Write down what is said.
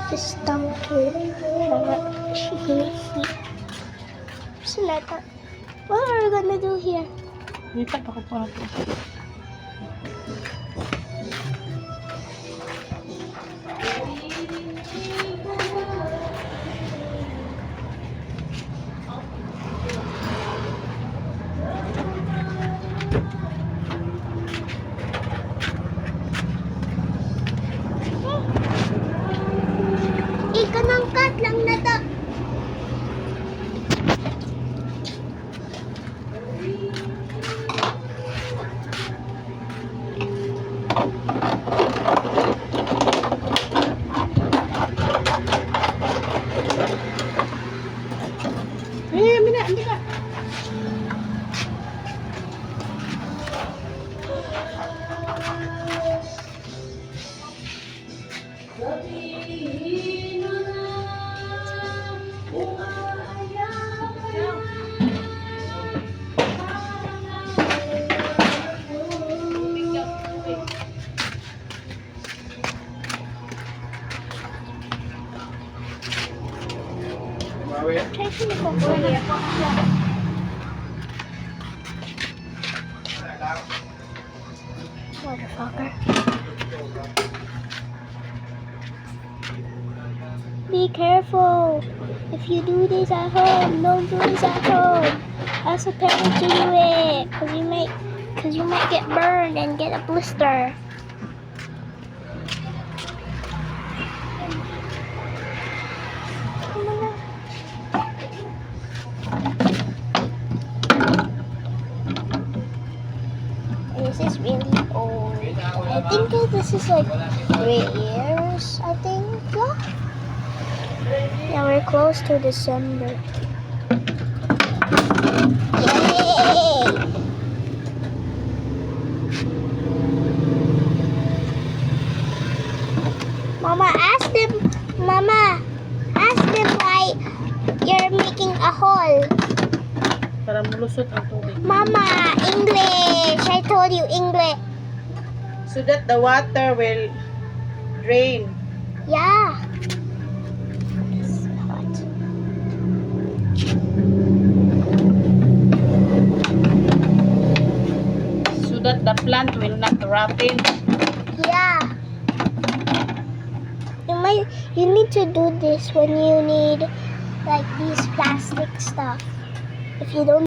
This donkey, Seleta, what are we gonna do here? Dito pa ko po natin. Ikanangkat lang na to. Mina, hindi ka. Kasi ko po niya. Motherfucker. Be careful. If you do this at home, don't do this at home. Ask a parent to do it, cause you might get burned and get a blister. Come on now. This is really old. I think this is like 3 years, I think. Yeah, we're close to December. Yay! Mama, ask them why you're making a hole. Para mulusot ang tubig. Mama, English! I told you English. So that the water will drain. Yeah. It's hot. So that the plant will not rotten. Yeah. You need to do this when you need like these plastic stuff. If you don't